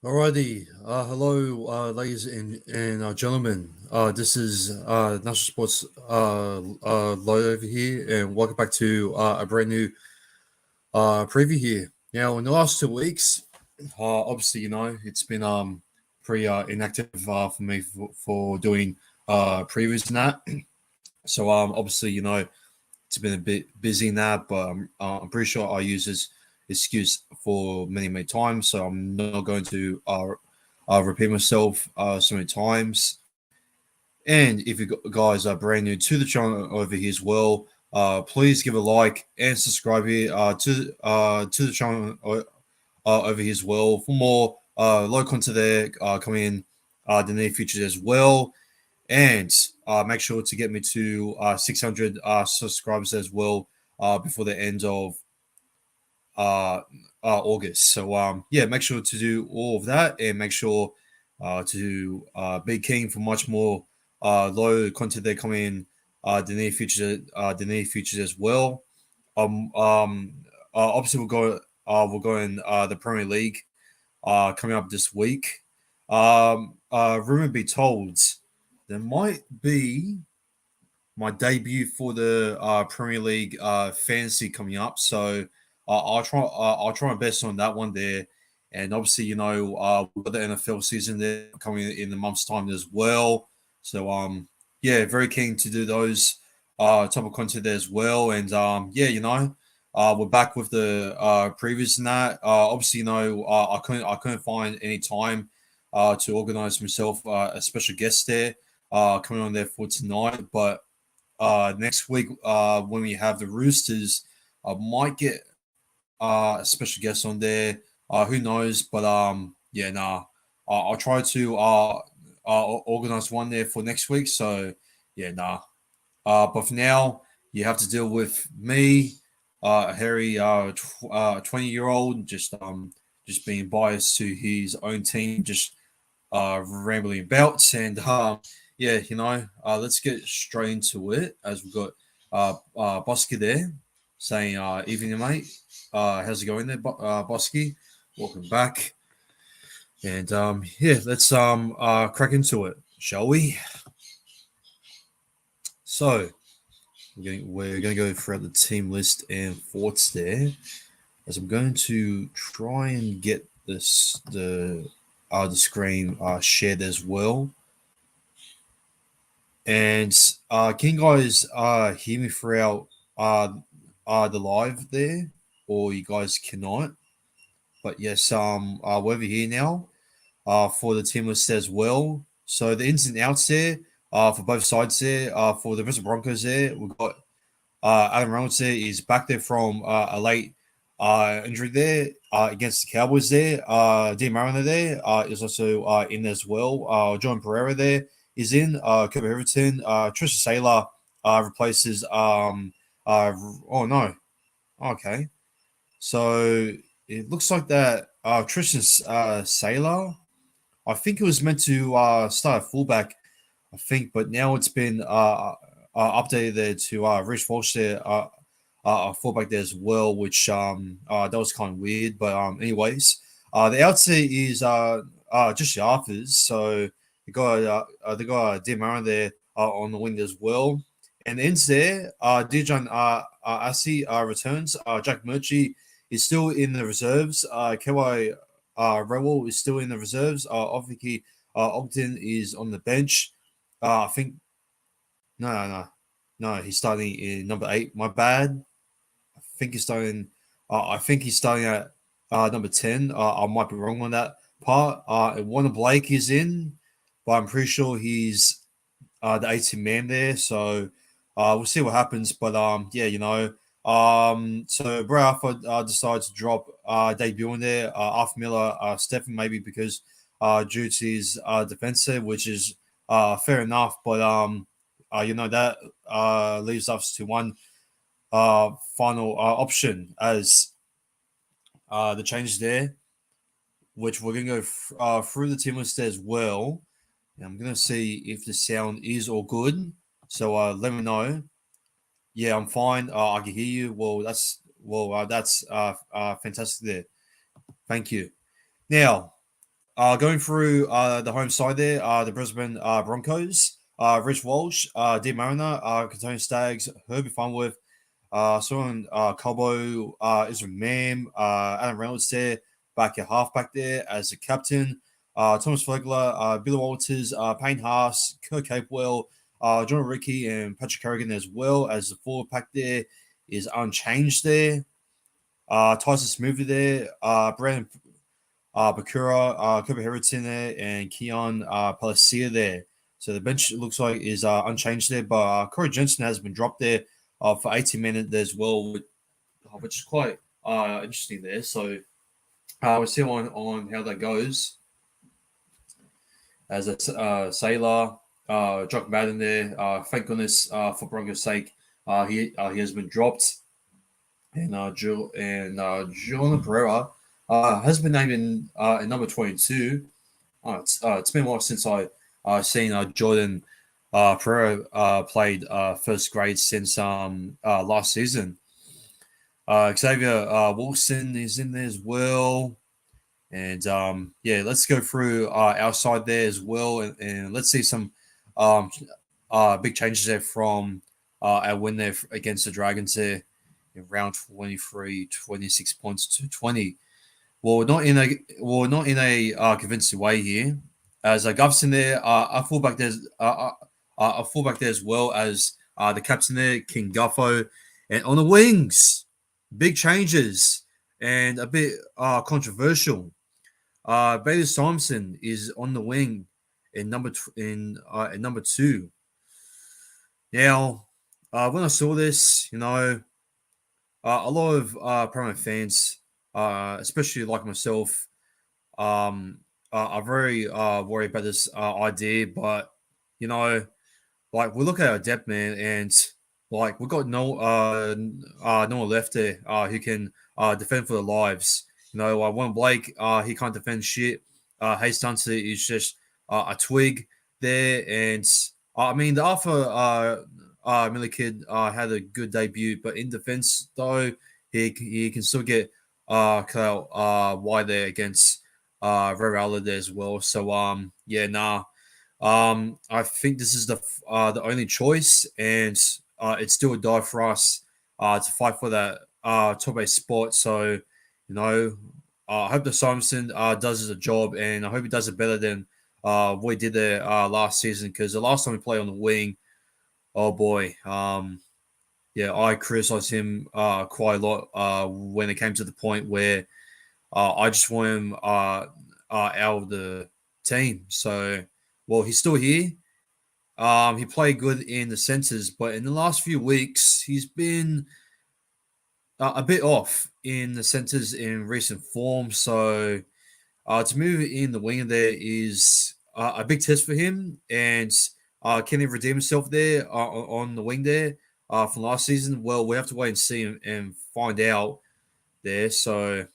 Alrighty, hello, ladies and gentlemen. This is National Sports Lloyd over here, and welcome back to a brand new preview here. Now, in the last 2 weeks, obviously, it's been pretty inactive for me for doing previews and that. So, obviously, it's been a bit busy in that, but I'm pretty sure I use this excuse for many, many times. So I'm not going to repeat myself so many times. And if you guys are brand new to the channel over here as well, please give a like and subscribe here to the channel over here as well for more low content there coming in the near future as well. And make sure to get me to 600 subscribers as well before the end of uh, August. So yeah, make sure to do all of that and make sure to be keen for much more low content that come in the near future as well. Um, um, Obviously we'll go in the Premier League coming up this week. Rumor be told, there might be my debut for the Premier League fantasy coming up. So I'll try my best on that one there. And obviously, we've got the NFL season there coming in a month's time as well. So yeah, very keen to do those type of content there as well. And yeah, we're back with the previous and that. Obviously, I couldn't find any time to organize myself a special guest there coming on there for tonight, but next week when we have the Roosters, I might get a special guest on there. Who knows? But yeah, nah. I'll try to organize one there for next week. So yeah, nah. But for now, you have to deal with me, Harry, 20-year-old, just being biased to his own team, just rambling about. And yeah, let's get straight into it as we've got Bosky there saying, evening, mate. How's it going there, Bosky? Welcome back. And yeah, let's crack into it, shall we? So we're going to go throughout the team list and thoughts there, as I'm going to try and get the screen shared as well. And can you guys hear me throughout the live there, or you guys cannot? But yes, we're over here now for the team list as well. So the ins and outs there for both sides there. For the Brisbane Broncos there, we've got Adam Reynolds there is back there from a late injury there against the Cowboys there. Dean Mariner there is also in as well. John Pereira there is in. Cooper Everton. Trisha Saylor replaces. Oh no. Okay. So it looks like that Trisha Saylor. I think it was meant to start at fullback. I think, but now it's been updated there to Rich Walsh there, fullback there as well, which that was kind of weird. But anyways, the outside is just Yaffers, so the guy Demara there on the wing as well. And ends there, Dijon Asi returns. Jack Murchie is still in the reserves. Kawhi Rewell is still in the reserves. Obviously, Ogden is on the bench. I think no. He's starting in number 8. My bad. Think he's starting. I think he's starting at number 10. I might be wrong on that part. Warner Blake is in, but I'm pretty sure he's the 18 man there. So we'll see what happens. But yeah, so Bray Arthur decides to drop debut in there. Arthur Miller, Stephen maybe because due to his defensive, which is fair enough. But that leaves us to one final option as the change there, which we're going to go through the team list as well. And I'm going to see if the sound is all good. So let me know. Yeah, I'm fine. I can hear you. That's fantastic there. Thank you. Now, Going through the home side there, the Brisbane Broncos, Rich Walsh, D Mariner, Katoni Staggs, Herbie Farnworth, Soren Cobo, Israel Mam, Adam Reynolds there, back at halfback there as a captain. Thomas Flegler, Billy Walters, Payne Haas, Kirk Capewell, John Ricky, and Patrick Carrigan as well as the forward pack there is unchanged there. Tyson Smoother there, Brandon Bakura, Cooper Harrington there, and Keon Palacia there. So the bench looks like is unchanged there, but Corey Jensen has been dropped there for 18 minutes as well, which is quite interesting there. So we'll see on how that goes. As a sailor, Jock Madden there. Thank goodness for Broncos' sake, he has been dropped, and Jordan Pereira has been named in number 22. It's been a while since I seen Jordan Pereira played first grade since last season. Xavier Wilson is in there as well. And let's go through our side there as well, and let's see some big changes there from our win there against the Dragons there in round 23, 26 points to 20. Well, not in a convincing way here, as Govson there, a fullback there's a fullback there as well as the captain there, King Guffo, and on the wings, big changes and a bit controversial. Bailey Thompson is on the wing in number 2. Now, when I saw this, a lot of Parramatta fans, especially like myself, are very worried about this idea. But like we look at our depth, man, and like we've got no one left there who can defend for their lives. One Blake, he can't defend shit. Hayes Dunster is just a twig there, and I mean the Alpha Miller kid had a good debut, but in defense though, he can still get cut out wide there against Ray there as well. So I think this is the only choice, and it's still a die for us to fight for that top 8 spot. So I hope the Simonson does a job, and I hope he does it better than what he did there last season. Because the last time we played on the wing, oh boy, I criticized him quite a lot when it came to the point where I just want him out of the team. So, well, he's still here. He played good in the centres, but in the last few weeks, he's been a bit off in the centres in recent form. So to move in the wing there is a big test for him. And can he redeem himself there on the wing there from last season? Well, we have to wait and see and find out there. So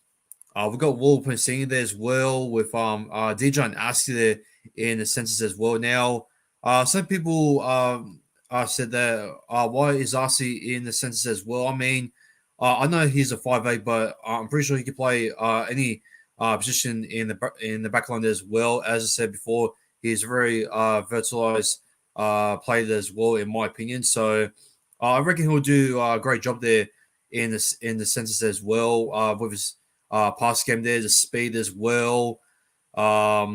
we've got Wolper singing there as well with DJ and Aski there in the centres as well. Now, some people said that why is Arcee in the centres as well? I mean, I know he's a 5'8", but I'm pretty sure he can play any position in the back line as well. As I said before, he's a very verticalized player as well, in my opinion. So I reckon he'll do a great job there in the centres as well with his pass game there, the speed as well. I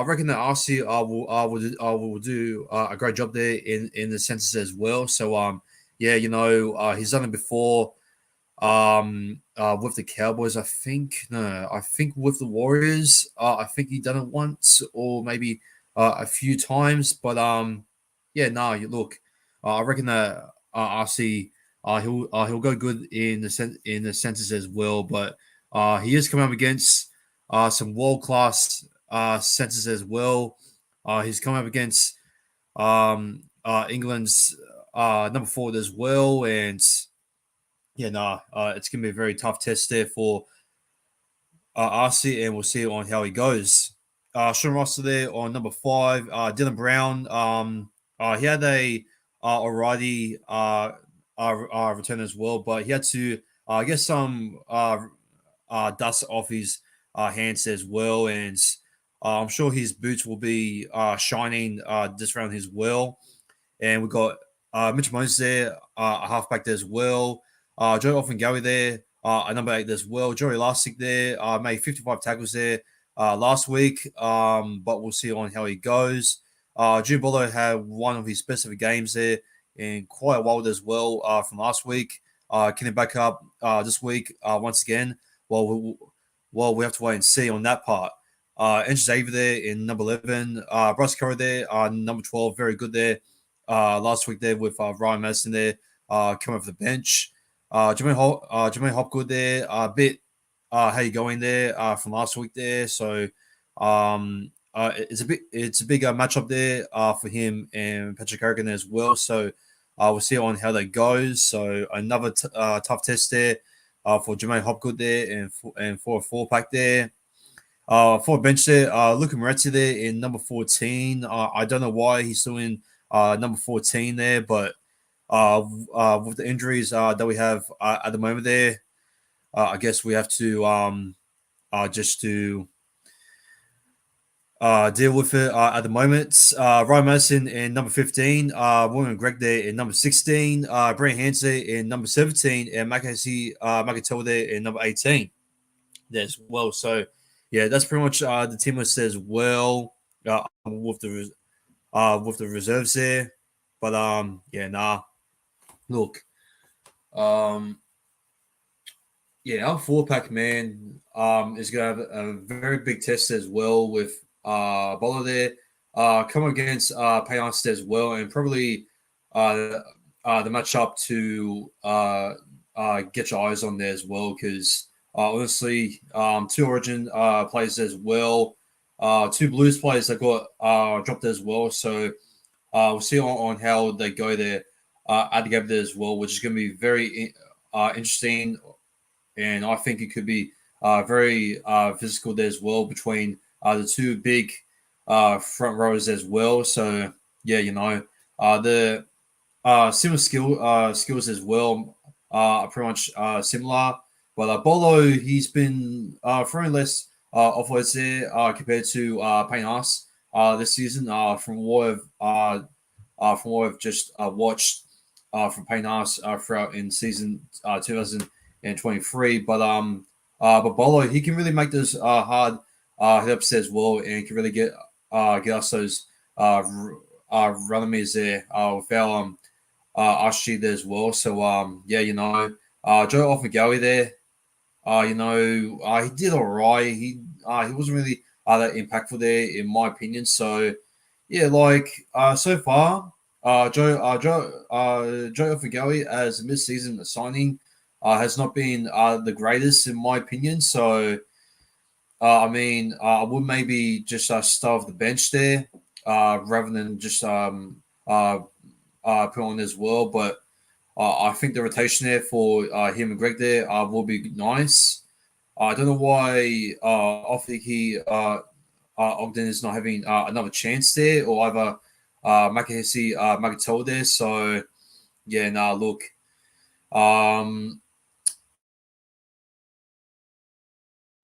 reckon that Arcee will do a great job there in the centres as well. So he's done it before with the Cowboys. I think with the Warriors, I think he done it once or maybe a few times. But look, I reckon that Arcee he'll go good in the centres as well. But he is coming up against some world class centres as well. He's coming up against England's number 4 as well, and it's gonna be a very tough test there for Arcee, and we'll see on how he goes. Sean Ross there on number 5. Dylan Brown, he had a alrighty return as well, but he had to get some dust off his hands as well, and I'm sure his boots will be shining this round as well. And we've got Mitch Moses there, a halfback there as well. Joe Offengawi there, a number 8 as well. Joey Elastic there, made 55 tackles there last week, but we'll see on how he goes. June Bolo had one of his best ever games there in quite a while as well from last week. Can he back up this week once again? We have to wait and see on that part. Andrew Xavier there in number 11. Bryce Curry there, number 12, very good there. Last week there with Ryan Madison there coming off the bench. Jermaine Hopgood there, a bit how you going there from last week there. So it's a big matchup there for him and Patrick Harrigan as well. So we'll see on how that goes. So another tough test there for Jermaine Hopgood there and for a 4-pack there. For a bench there, Luca Moretti there in number 14. I don't know why he's still in number 14 there, but with the injuries that we have at the moment there, I guess we have to just to deal with it at the moment. Ryan Madison in number 15, William Greg there in number 16, Brian Hansen in number 17, and Makasi Makatoa there in number 18 there as well. So, yeah, that's pretty much the team list as well with the reserves there. But look, our 4-pack man is gonna have a very big test as well with Bolo there. Come against Payance as well, and probably the matchup to get your eyes on there as well, because honestly, 2 Origin players as well, 2 Blues players that got dropped as well. So we'll see on how they go there at the game there as well, which is going to be very interesting. And I think it could be very physical there as well between the 2 big front rowers as well. So, yeah, the similar skills as well are pretty much similar. But Bolo, he's been throwing less offloads there compared to Payne Haas this season from what I've just watched from Payne Haas throughout in season 2023. But Bolo, he can really make those hard hit-ups as well, and can really get us those runamies there without RSG there as well. So Joe Offengawi there. He did all right. He wasn't really that impactful there, in my opinion. So, yeah, so far, Joe Offengawi as a mid-season signing has not been the greatest, in my opinion. So, I would maybe just start off the bench there rather than just put on as well. But I think the rotation there for him and Greg there will be nice. I don't know why I think Ogden is not having another chance there, or either Makahesi Makatoa there. So, yeah, look.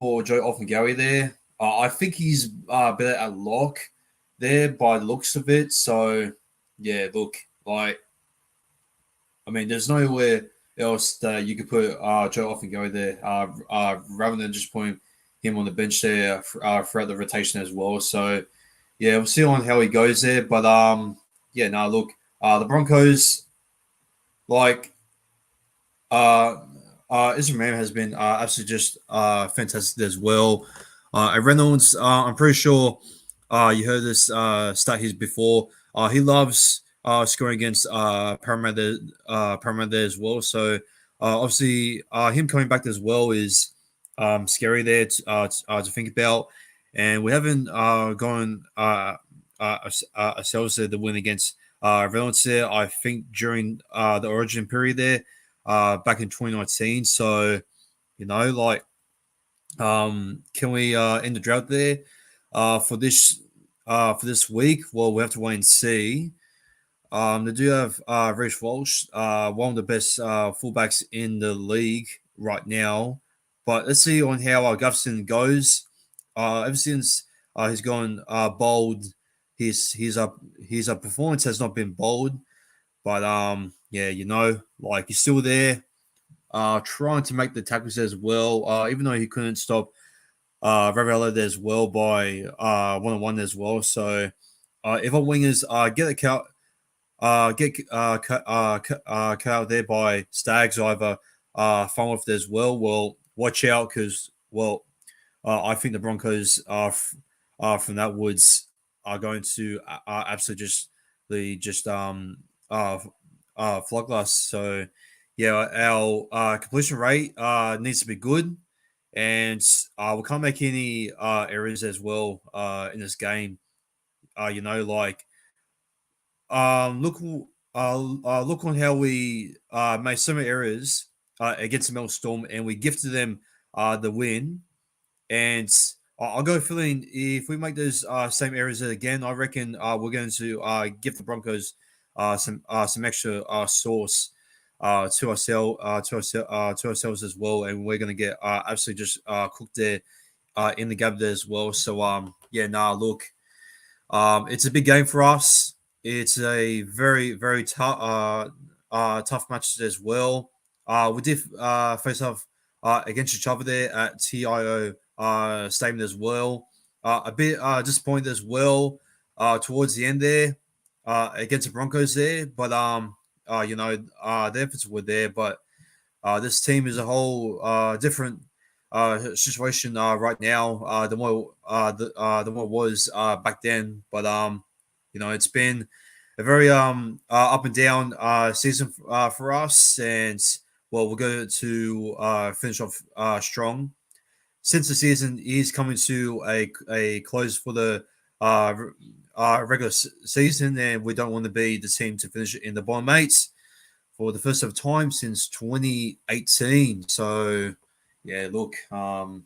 For Joe Offengawi there, I think he's better at lock there by the looks of it. So, yeah, look, there's nowhere else that you could put Joe Offengawi there rather than just putting him on the bench there throughout the rotation as well. So, yeah, we'll see on how he goes there. But, look, the Broncos, Israel Mann has been absolutely just fantastic as well. And Reynolds, I'm pretty sure you heard this stat here before. He loves scoring against Parramatta as well. So obviously, him coming back as well is scary there to think about. And we haven't gone ourselves the win against Reynolds there. I think during the Origin period there. Back in 2019. So, can we end the drought there for this week? Well, we have to wait and see. They do have Reece Walsh, one of the best fullbacks in the league right now. But let's see on how Gutherson goes. Ever since he's gone bold, his performance has not been bold. But yeah, like he's still there, trying to make the tackles as well. Even though he couldn't stop Ravella as well by 1-on-1 as well. So if our wingers get a count. Cut out there by Stags either fun with it as well. Well, watch out because I think the Broncos from that woods are going to absolutely just flog us. So yeah, our completion rate needs to be good, and we can't make any errors as well in this game. Like look, look on how we made so many errors against the Melbourne Storm, and we gifted them the win. And I'll go feeling if we make those same errors again, I reckon we're going to give the Broncos some extra sauce to ourselves as well, and we're going to get absolutely just cooked there in the gab there as well. So yeah, look. It's a big game for us. It's a very, very tough match as well. We did face off against each other there at TIO Stadium as well. A bit disappointed as well towards the end there against the Broncos there, but the efforts were there. But this team is a whole different situation right now than what it was back then. But it's been a very up and down season for us, and we're going to finish off strong. Since the season is coming to a close for the regular season, and we don't want to be the team to finish in the bottom eight for the first of time since 2018. So, yeah, look, it's going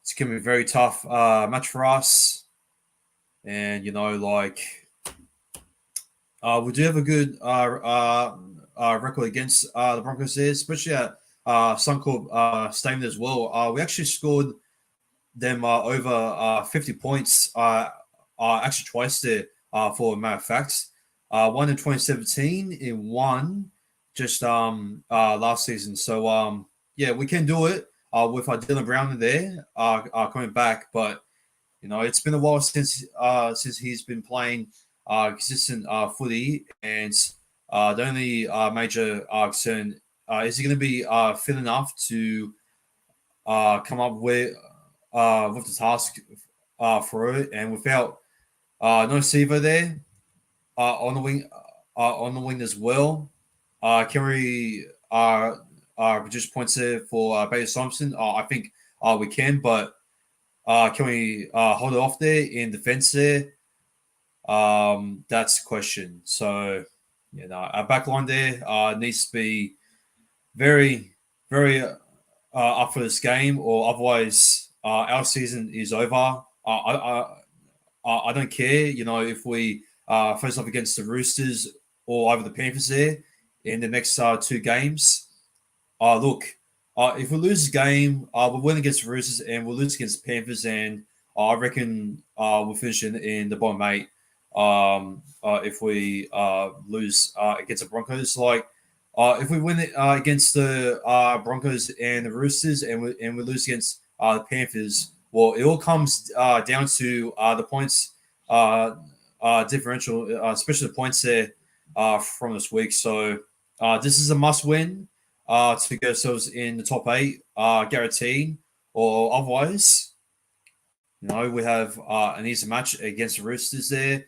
to be a very tough match for us. And, we do have a good record against the Broncos there, especially at Suncorp Stadium as well. We actually scored them over 50 points actually twice there, for a matter of fact. One in 2017 and one just last season. So yeah, we can do it with Dylan Brown there coming back. But it's been a while since he's been playing consistent footy, and the only major concern is he going to be fit enough to come up with the task for it, and without no Sivo there on the wing as well. Can we produce points there for Bates Thompson? I think we can, but can we hold it off there in defense there? That's the question. So, our back line there needs to be very, very up for this game, or otherwise our season is over. I don't care, if we face off against the Roosters or over the Panthers there in the next two games. Look, if we lose this game, we'll win against the Roosters and we'll lose against the Panthers, and I reckon we'll finish in the bottom eight if we lose against the Broncos. Like, if we win it against the Broncos and the Roosters, and we lose against the Panthers, well, it all comes down to the points differential, especially the points there from this week. So this is a must-win to get ourselves in the top eight, guaranteed, or otherwise, we have an easy match against the Roosters there.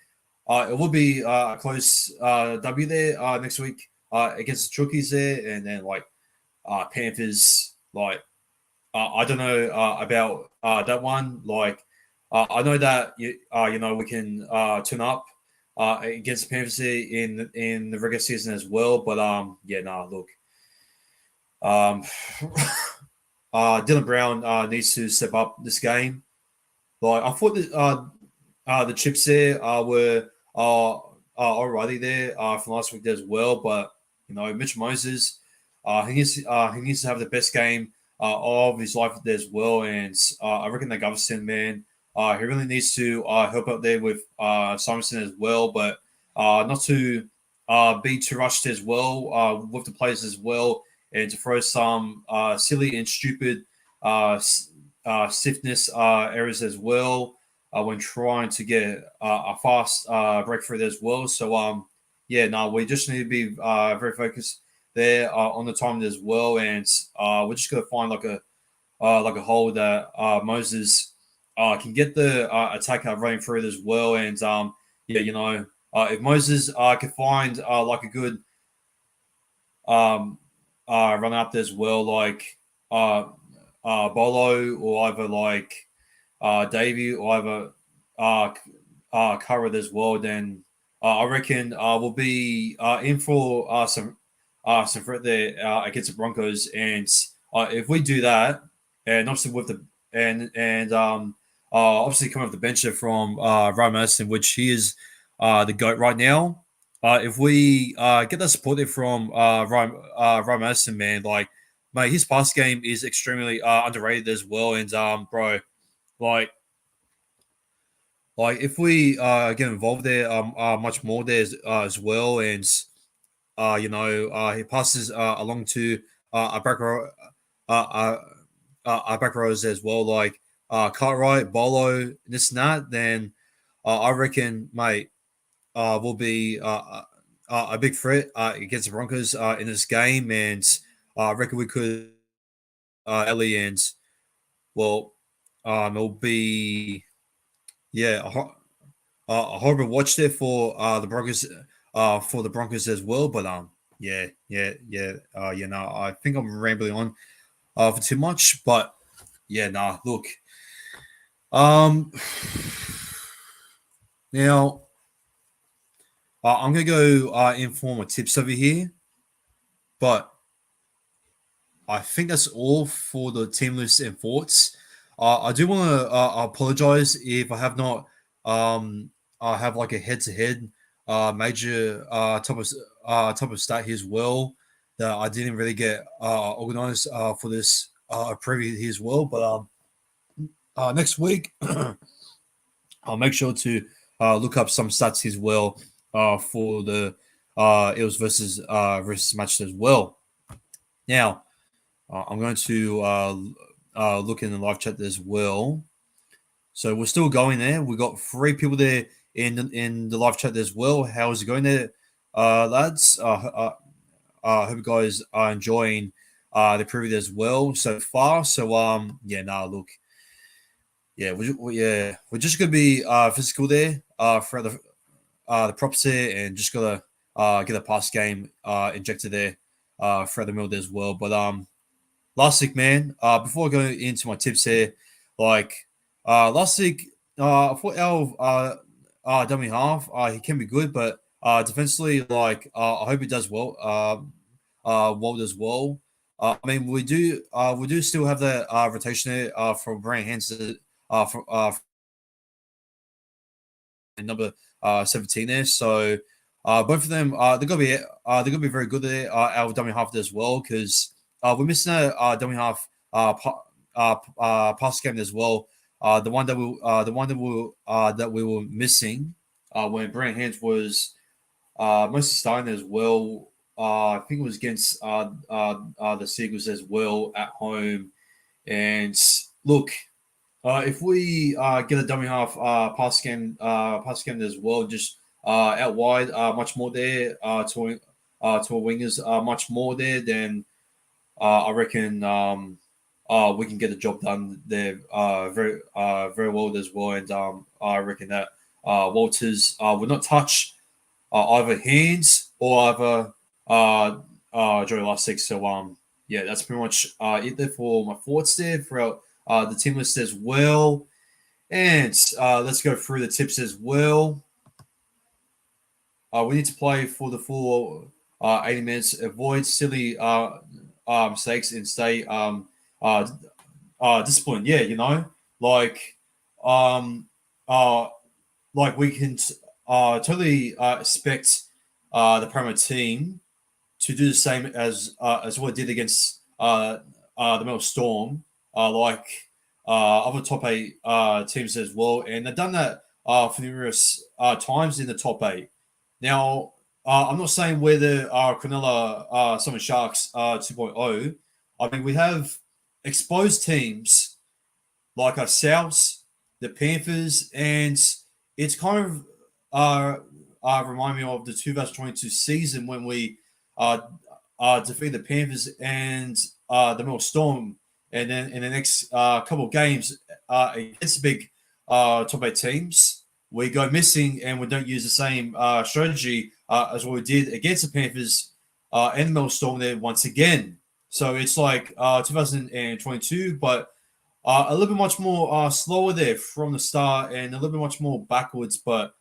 It will be a close W there next week against the Chookies there, and then Panthers. I don't know about that one. I know that we can turn up against the Panthers there in the regular season as well. But look, Dylan Brown needs to step up this game. I thought that the chips there were already there from last week as well. But Mitch Moses, he needs to have the best game of his life there as well. And I reckon that Gutherson, man, he really needs to help out there with Simonson as well, but not to be too rushed as well with the players as well, and to throw some silly and stupid stiffness errors as well when trying to get a fast breakthrough as well. So, yeah, no, we just need to be very focused there on the time as well, and we're just gonna find like a hole that Moses can get the attack running through it as well. And yeah, if Moses can find like a good run up there as well, like Bolo or either like Davey or either Currad as well, then I reckon we'll be in for some threat there against the Broncos. And if we do that, and obviously with the and obviously coming off the bench from Ryan Madison, which he is the GOAT right now. If we get that support there from Ryan Madison, man, like, mate, his pass game is extremely underrated as well. And bro, like if we get involved there much more there as well, and he passes along to our back row, our back rows as well, like Cartwright, Bolo, this and that, then I reckon, mate, will be a big threat against the Broncos in this game. And I reckon we could Ellie, and well, it'll be, yeah, a horrible watch there for the Broncos as well. But I think I'm rambling on for too much. But yeah, nah, look, um, now I'm gonna go in for my tips over here, but I think that's all for the team lists and thoughts. I do want to apologize if I have not I have like a head-to-head major top of stat here as well that I didn't really get organized for this preview here as well. But next week I'll make sure to look up some stats as well for the Eels versus match as well. Now, I'm going to look in the live chat as well. So we're still going there. We've got 3 people there in the live chat as well. How is it going there, lads? I hope you guys are enjoying the preview as well so far. So look, yeah, we're just gonna be physical there for the props there, and just gotta get a pass game injected there for the middle as well. But last week, man, before I go into my tips here, like last week, I thought our dummy half, he can be good, but defensively, like I hope he does well. Well as well. I mean, we do still have the rotation there for Brian Hansen for number 17 there. So both of them they're gonna be very good there. Our dummy half as well, because we're missing a dummy half pass game as well. The one that we were missing when Brent Hands was mostly starting as well. I think it was against the Seagulls as well at home. And look, if we get a dummy half pass game as well, just out wide, much more there to our wingers, much more there, then I reckon we can get the job done there very well as well. And I reckon that Walters will not touch either hands or either Joey Lustick. So yeah, that's pretty much it there for my thoughts there throughout the team list as well. And let's go through the tips as well. We need to play for the full 80 minutes, avoid silly mistakes, and stay disciplined. Yeah, like like we can totally expect the Parramatta team to do the same as what it did against the Melbourne Storm, like other top 8 teams as well, and they've done that for numerous times in the top 8. Now, I'm not saying we're the Cronulla Southern Sharks 2.0. I mean, we have exposed teams like ourselves, the Panthers, and it's kind of remind me of the 2022 season when we defeated the Panthers and the Melbourne Storm, and then in the next couple of games against the big top 8 teams, we go missing and we don't use the same strategy as what we did against the Panthers and the Melbourne Storm there once again. So it's like 2022, but a little bit much more slower there from the start and a little bit much more backwards, but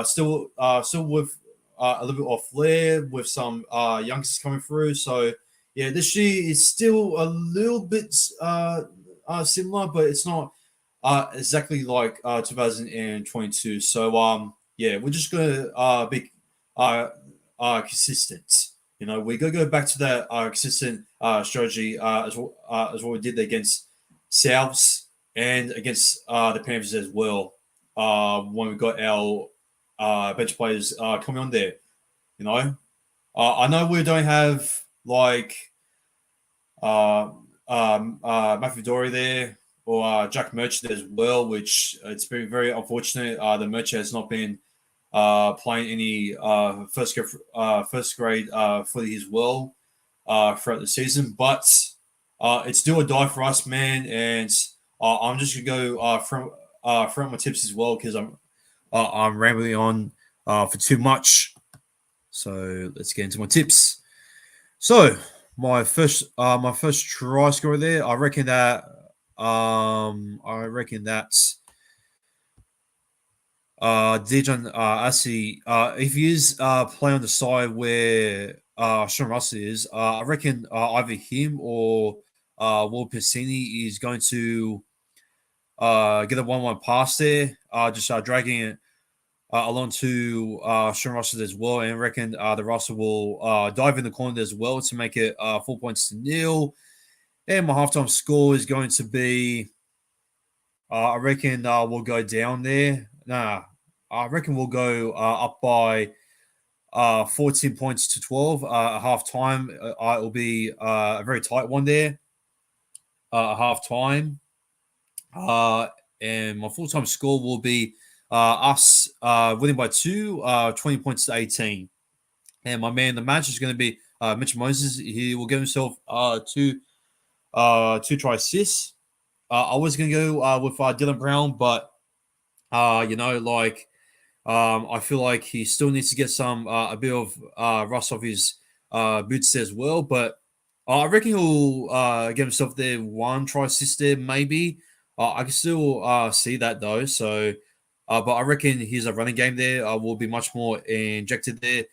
still with a little bit of flair with some youngsters coming through. So yeah, this year is still a little bit similar, but it's not exactly like 2022. So yeah, we're just gonna be consistent. You know, we gotta go back to that consistent strategy as what we did against Souths and against the Panthers as well. When we got our bench players coming on there, you know, I know we don't have like Matthew Dory there or Jack Merchant as well, which it's been very unfortunate. The Merchant has not been playing any first grade footy as well throughout the season, but it's still a die for us, man. And I'm just gonna go from my tips as well because I'm rambling on for too much. So let's get into my tips. So my first try scorer there, I reckon that Dejan Assi, if he is playing on the side where Sean Russell is, I reckon either him or Will Piscini is going to get a 1-1 pass there, just dragging it along to Sean Russell as well, and I reckon the Russell will dive in the corner as well to make it 4-0. And my halftime score is going to be, I reckon we'll go down there. I reckon we'll go up by 14 points to 12 at half time. It will be a very tight one there at half time. And my full-time score will be us winning by 20 points to 18. And my man, the match is going to be Mitch Moses. He will give himself two try assists. I was going to go with Dylan Brown, but you know, like I feel like he still needs to get some a bit of rust off his boots as well. But I reckon he'll get himself there 1 try assist there, maybe. I can still see that though. So, but I reckon his running game there will be much more injected there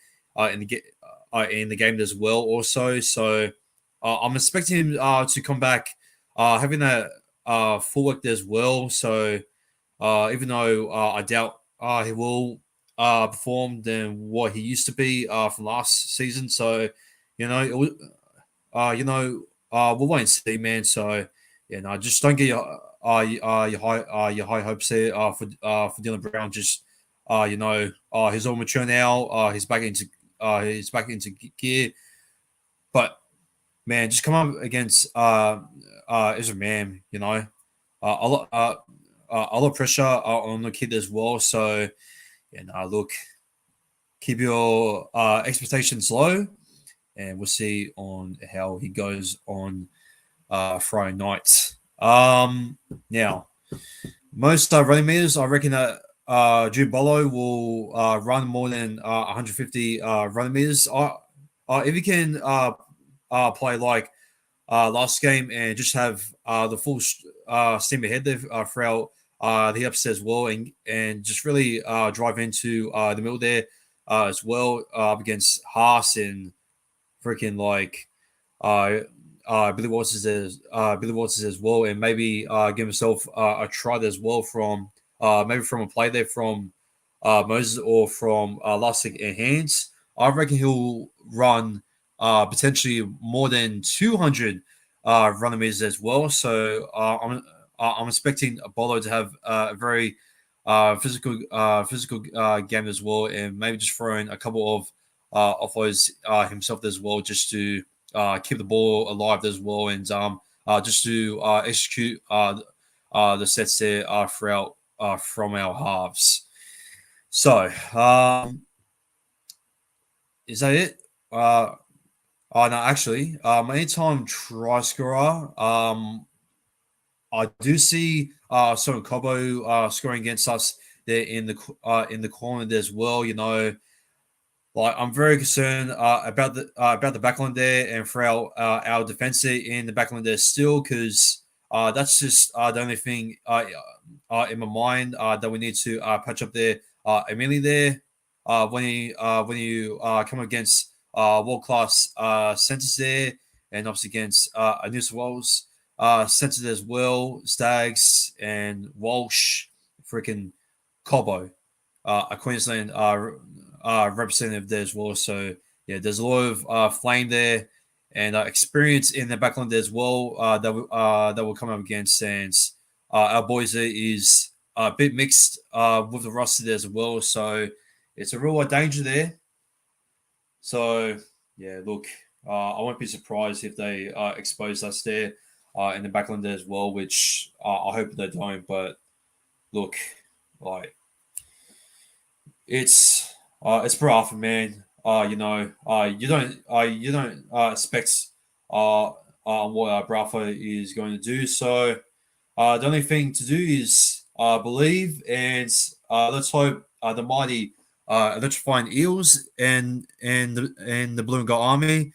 in the game as well. Also, so I'm expecting him to come back having that full work there as well. So, even though I doubt he will perform than what he used to be from last season. So, you know, we'll wait and see, man. So, yeah, no, just don't get your high hopes there for Dylan Brown. Just you know, he's all mature now. He's back into gear. But man, just come up against Ezra Mam. You know, a lot of pressure on the kid as well. So yeah, no, look, keep your expectations low, and we'll see on how he goes on Friday night. Now, most running meters, I reckon that Jude Bolo will run more than 150 running meters. If he can play like last game and just have the full steam ahead there throughout the upset as well, and just really drive into the middle there as well against Haas and freaking like Billy Waters as well, and maybe give himself a try there as well from maybe from a play there from Moses or from Lustig and Hands. I reckon he'll run potentially more than 200 running meters as well. So I'm expecting Bolo to have a very physical game as well, and maybe just throwing a couple of offloads himself as well, just to keep the ball alive as well, and just to execute the sets there throughout from our halves. So, is that it? No, actually, anytime try scorer, I do see Son Cobo scoring against us there in the corner as well. You know, like I'm very concerned about the backline there and for our defense in the backline there still, because that's just the only thing in my mind that we need to patch up there immediately there when you come against world class centers there, and obviously against New South Wales centers as well, Stags and Walsh, freaking Cobo, a Queensland representative there as well. So yeah, there's a lot of flame there and experience in the backline there as well that will come up against. And our boys there is a bit mixed with the roster there as well. So it's a real danger there. So yeah, look, I won't be surprised if they expose us there in the backline there as well, which I hope they don't. But look, like it's rough, man. You don't expect what Brafa is going to do. So the only thing to do is believe, and let's hope the mighty electrifying Eels and the Blue and Gold Army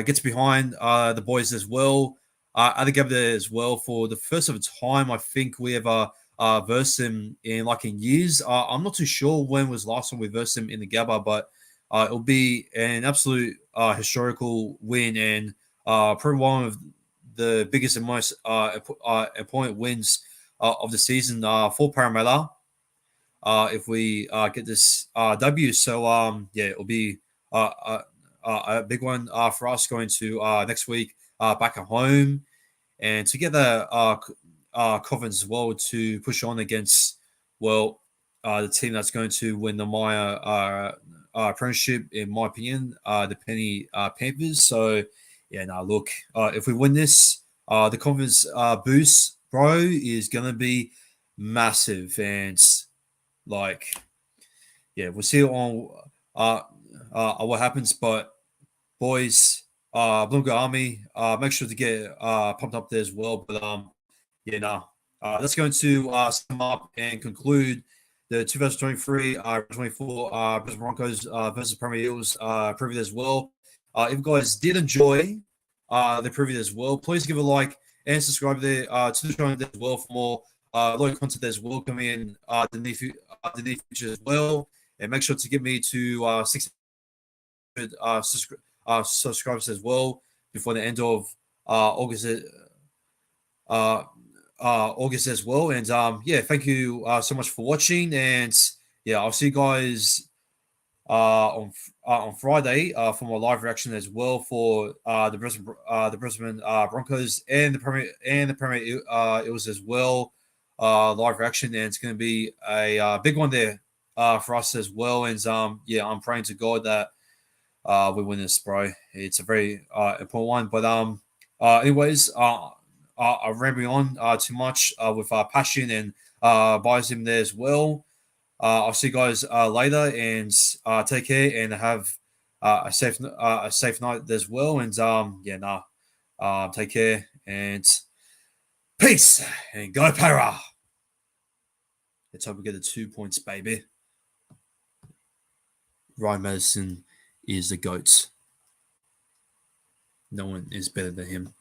gets behind the boys as well. I think over there as well for the first of its time. I think we have versed him in years. I'm not too sure when was the last time we versed him in the Gabba, but it'll be an absolute historical win, and probably one of the biggest and most important wins of the season for Parramatta. If we get this W, so yeah, it'll be a big one for us going to next week back at home, and to get the confidence as well to push on against the team that's going to win the Maya Premiership, in my opinion, the Penny Panthers. So yeah, now look, if we win this, the confidence boost, bro, is gonna be massive, and like yeah, we'll see on what happens. But boys, Blue Army, make sure to get pumped up there as well. But yeah, no. That's going to sum up and conclude the 2023-24 Brisbane Broncos versus Premier Eels preview as well. If you guys did enjoy the preview as well, please give a like and subscribe there to the channel as well for more local content as well coming in the near future as well. And make sure to get me to 600 subscribers as well before the end of August. August as well. And yeah, thank you so much for watching. And yeah, I'll see you guys on Friday for my live reaction as well for the Brisbane Broncos and the Premier Eels as well. Live reaction, and it's going to be a big one there for us as well. And yeah, I'm praying to God that we win this, bro. It's a very important one. But anyways, I'm rambling on too much with passion and bias there as well. I'll see you guys later, and take care and have a safe night as well. And yeah, take care and peace and go Para. Let's hope we get the 2 points, baby. Ryan Madison is the GOAT. No one is better than him.